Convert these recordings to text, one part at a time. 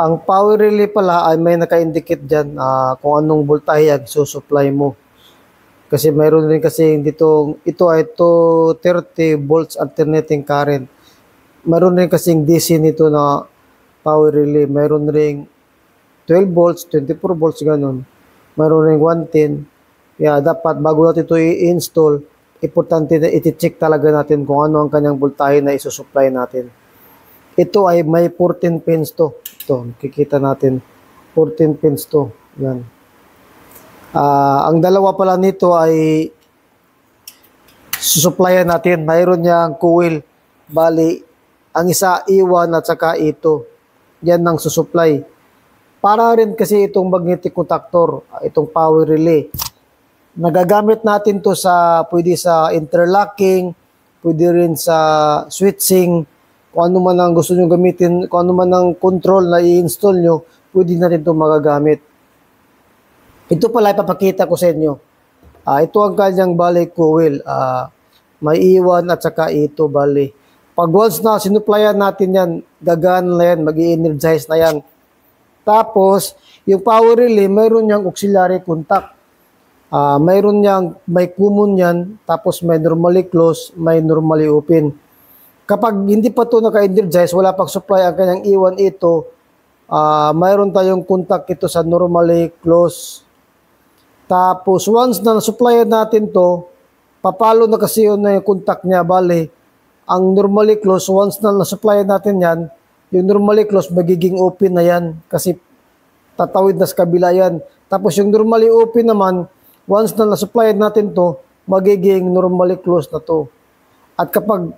Ang power relay pala ay may naka-indicate dyan kung anong voltahe ang susupply mo. Kasi mayroon rin kasi dito, ito ay 230 volts alternating current. Mayroon rin kasing DC nito na power relay. Mayroon rin 12 volts, 24 volts, ganun. Mayroon rin 110. Kaya dapat bago natin ito i-install, importante na iti-check talaga natin kung ano ang kanyang voltahe na isusupply natin. Ito ay may 14 pins to. Ito, kikita natin. 14 pins to. Yan. Ang dalawa pala nito ay susupplyan natin. Mayroon niyang coil. Bali, ang isa E1 at saka ito. Yan ang susupply. Para rin kasi itong magnetic contactor, itong power relay. Nagagamit natin to sa, pwede sa interlocking, pwede rin sa switching, kung ano man ang gusto nyo gamitin, kung ano man ang control na i-install nyo, pwede na rin ito magagamit. Ito pala ipapakita ko sa inyo. Ito ang kanyang bali coil. May E1 at saka ito bali. Pag once na sinupplyan natin yan, gagana na yan, mag-i-energize na yan. Tapos, yung power relay, mayroon niyang auxiliary contact. Mayroon niyang, may common yan, tapos may normally close, may normally open. Kapag hindi pa ito naka-energize, wala pang supply ang kanyang E1 ito, mayroon tayong contact ito sa normally close. Tapos once na na-supplyan natin to, papalo na kasi yun na yung contact niya, bali. Ang normally close, once na na-supplyan natin yan, yung normally close magiging open na yan kasi tatawid na sa kabila yan. Tapos yung normally open naman, once na na-supplyan natin to, magiging normally close na to. At kapag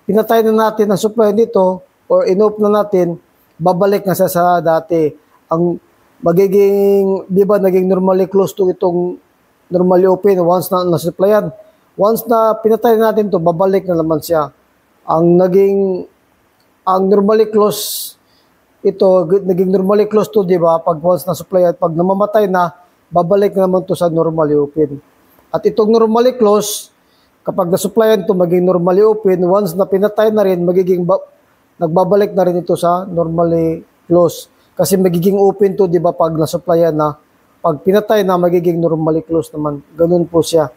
pinatay na natin ang supply nito or in-off na natin, babalik na siya sa dati. Ang magiging, di ba, naging normally close to itong normally open once na na-supplyan. Once na pinatay na natin to, babalik na naman siya. Ang normally close, ito, naging normally close to, di ba, pag once na-supplyan, pag namamatay na, babalik na naman to sa normally open. At itong normally close, kapag na-supplyan ito, maging normally open. Once na pinatay na rin, nagbabalik na rin ito sa normally close. Kasi magiging open to, di ba, pag na-supplyan na. Pag pinatay na, magiging normally close naman. Ganun po siya.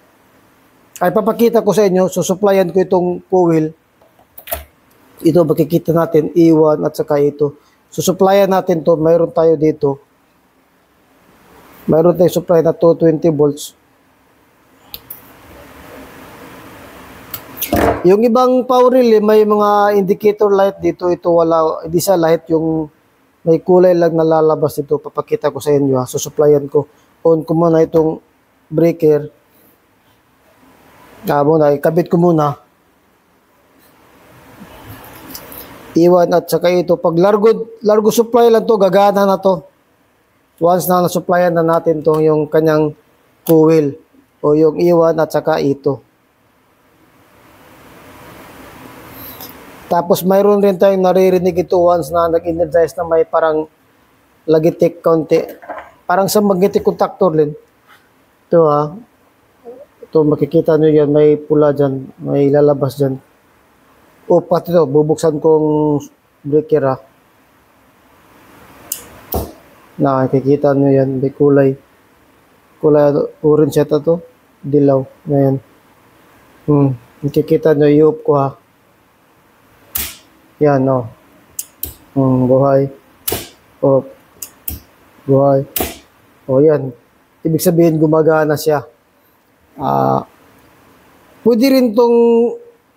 Ay, papakita ko sa inyo, susupplyan ko itong coil. Ito, makikita natin, E1 at saka ito. Susupplyan natin to, mayroon tayo dito. Mayroon tayong supply na 220 volts. Yung ibang power relay, may mga indicator light dito. Ito wala, hindi sa light, yung may kulay lang na lalabas dito. Papakita ko sa inyo. Susupplyan ko. On ko muna itong breaker. Muna, ikabit ko muna. E1 at saka ito. Pag largo supply lang to, gagana na to. Once na nasupplyan na natin to, yung kanyang coil. O yung E1 at saka ito. Tapos mayroon rin tayong naririnig ito once na nag-energize na may parang lagitik konti. Parang sa magnetic contactor din. Ito Ito makikita nyo yan, may pula dyan, may lalabas dyan. O pati ito, bubuksan kong breaker Nakikita nyo yan, may kulay. Kulay orange yata to. Dilaw. Ngayon. Nakikita nyo, i-off ko Yan, buhay. Off. Buhay. Yan. Ibig sabihin, gumagana siya. Pwede rin itong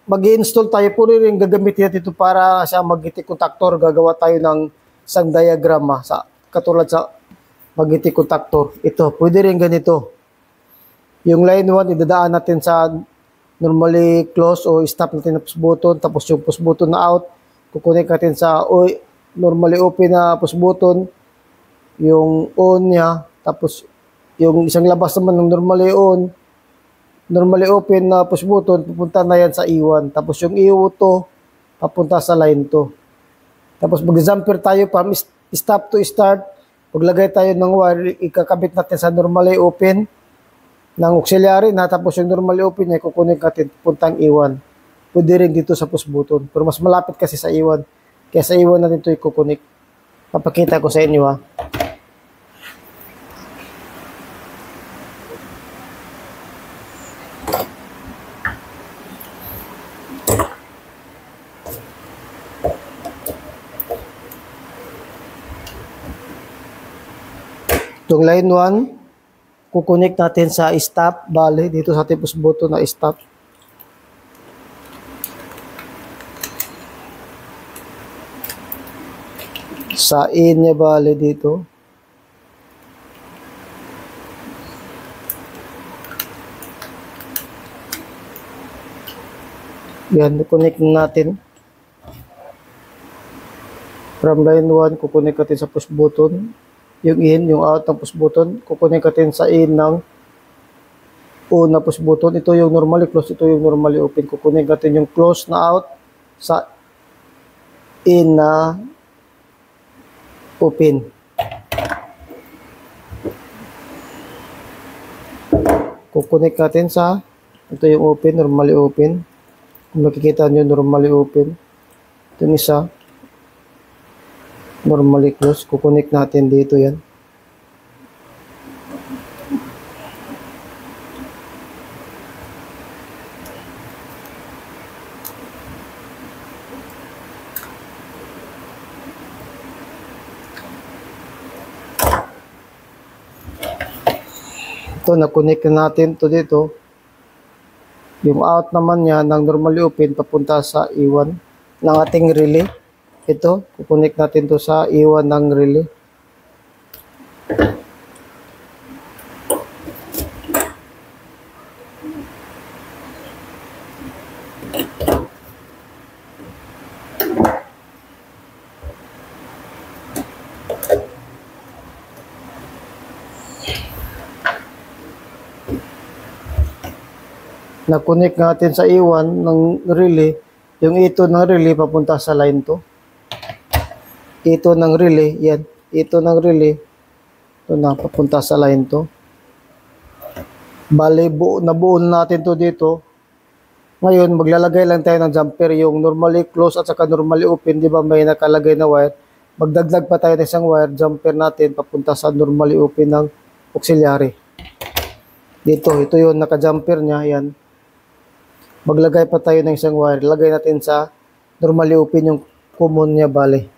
mag-i-install tayo. Pwede rin gagamitin natin ito para sa magnetic contactor. Gagawa tayo ng isang diagram katulad sa magnetic contactor. Ito, pwede rin ganito. Yung line 1, idadaan natin sa normally close o stop natin na push button. Tapos yung push button na out, kukunik natin sa normally open na push button, yung on niya, tapos yung isang labas naman ng normally open na push button, pupunta na yan sa E1. Tapos yung E2, papunta sa line 2. Tapos mag-jumper tayo from stop to start, maglagay tayo ng wire, ikakabit natin sa normally open ng auxiliary na, tapos yung normally open niya, kukunik natin, pupuntang E1. Pwede rin dito sa push button. Pero mas malapit kasi sa E1. Kaya sa E1 natin ito ikukunik. Papakita ko sa inyo ha. Itong line 1, kukonek natin sa stop, bale, dito sa ating push button na stop. Sa in niya, bale, dito. Yan, kukonek natin. From line 1, kukonek natin sa push button. Yung in, yung out ng push button, kukunin natin sa in ng on na push button. Ito yung normally close, ito yung normally open. Kukunin natin yung close na out sa in na open. Kukunin natin sa, ito yung open, normally open. Kung nakikita nyo, normally open. Ito yung isa. Normally close, kukonek natin dito yan. Ito, nakonek natin to dito. Yung out naman niya ng normally open papunta sa E1 ng ating relay. Ito, kukonek natin to sa E1 ng relay. Nakonek natin sa E1 ng relay. Yung ito ng relay papunta sa line 2. Ito ng relay, yan. Ito ng relay. Ito na, papunta sa line to. Bale, nabuo natin to dito. Ngayon, maglalagay lang tayo ng jumper. Yung normally close at saka normally open, di ba may nakalagay na wire? Magdagdag pa tayo ng isang wire, jumper natin, papunta sa normally open ng auxiliary. Dito, ito yung naka-jumper niya, yan. Maglagay pa tayo ng isang wire. Lagay natin sa normally open yung common niya, bale.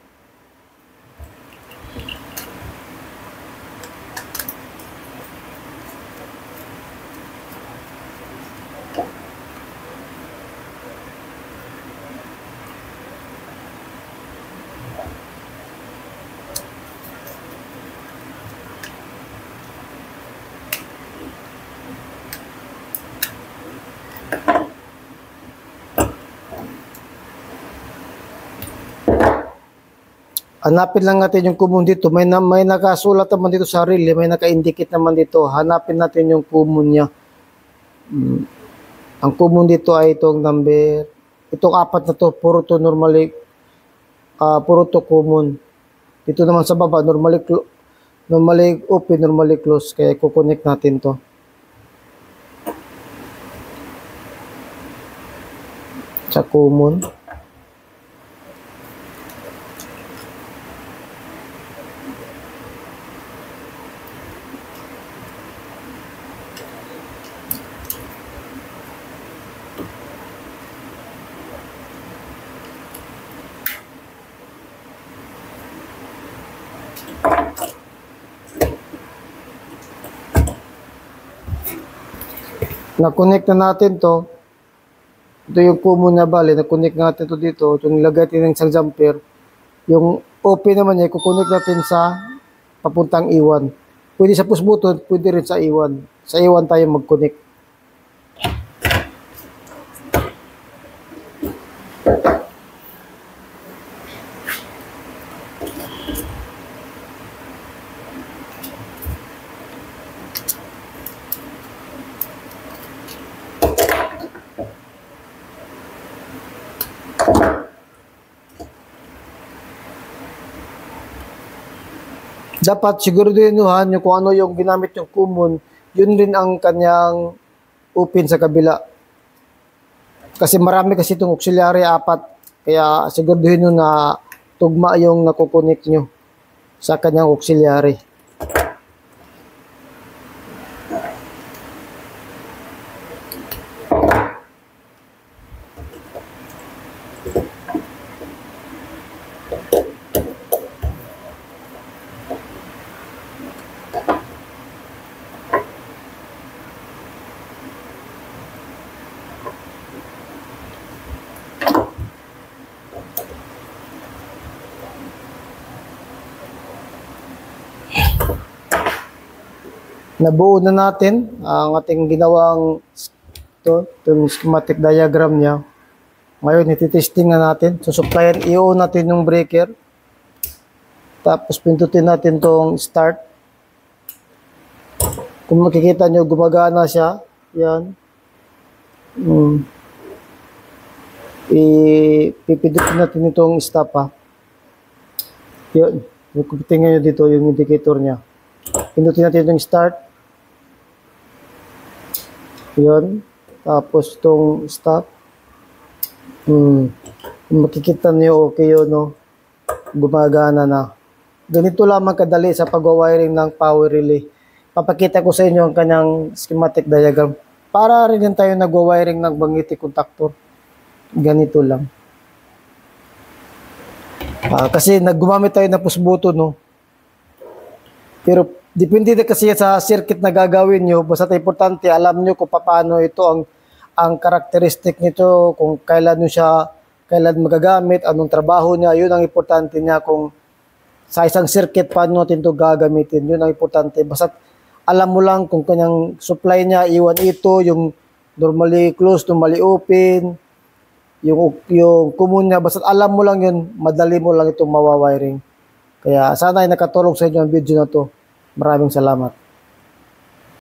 Hanapin lang natin yung common dito. May nakasulat naman dito sa relay, may naka-indicate naman dito. Hanapin natin yung common niya. Ang common dito ay itong number, itong apat na to, puro to normally, puro to common. Dito naman sa baba, normally open, normally close. Kaya kukonek natin to. Sa common. Na-connect na natin to. Ito yung common na bale. Na-connect natin to dito. Yung nilagay natin ng isang jumper. Yung open naman niya, kukonek natin sa papuntang E1. Pwede sa push button, pwede rin sa E1. Sa E1 tayo mag-connect. Dapat siguraduhin nyo kung ano yung ginamit yung common, yun rin ang kanyang open sa kabila. Kasi marami kasi itong auxiliary, 4. Kaya siguraduhin nyo na tugma yung nakukunik nyo. sa kanyang auxiliary. Nabuo na natin ang ating ginawang itong schematic diagram niya. Ngayon, ititesting na natin. So, supplyan, i-on natin yung breaker. Tapos, pindutin natin tong start. Kung makikita nyo, gumagana siya. Yan. Ipipindutin natin itong stop, ha. Yan. Kung tingnan nyo dito, yung indicator niya. Pindutin natin itong start. Yan. Tapos, itong stop. Makikita niyo okay yun, no? Gumagana na. Ganito lamang kadali sa pag-wiring ng power relay. Papakita ko sa inyo ang kanyang schematic diagram. Para rin tayo nag-wiring ng magnetic contactor. Ganito lang. Kasi naggumamit tayo ng push button, no? Pero depende na kasi sa circuit na gagawin nyo. Basta importante, alam nyo kung paano ito ang karakteristik nito, kung kailan magagamit, anong trabaho niya, yun ang importante niya. Kung sa isang circuit, paano natin ito gagamitin, yun ang importante. Basta alam mo lang kung kanyang supply niya, iwan ito, yung normally closed, normally open, yung common niya, basta alam mo lang yun, madali mo lang itong mawawiring. Kaya sana ay nakatulong sa inyo ang video na to. Maraming salamat.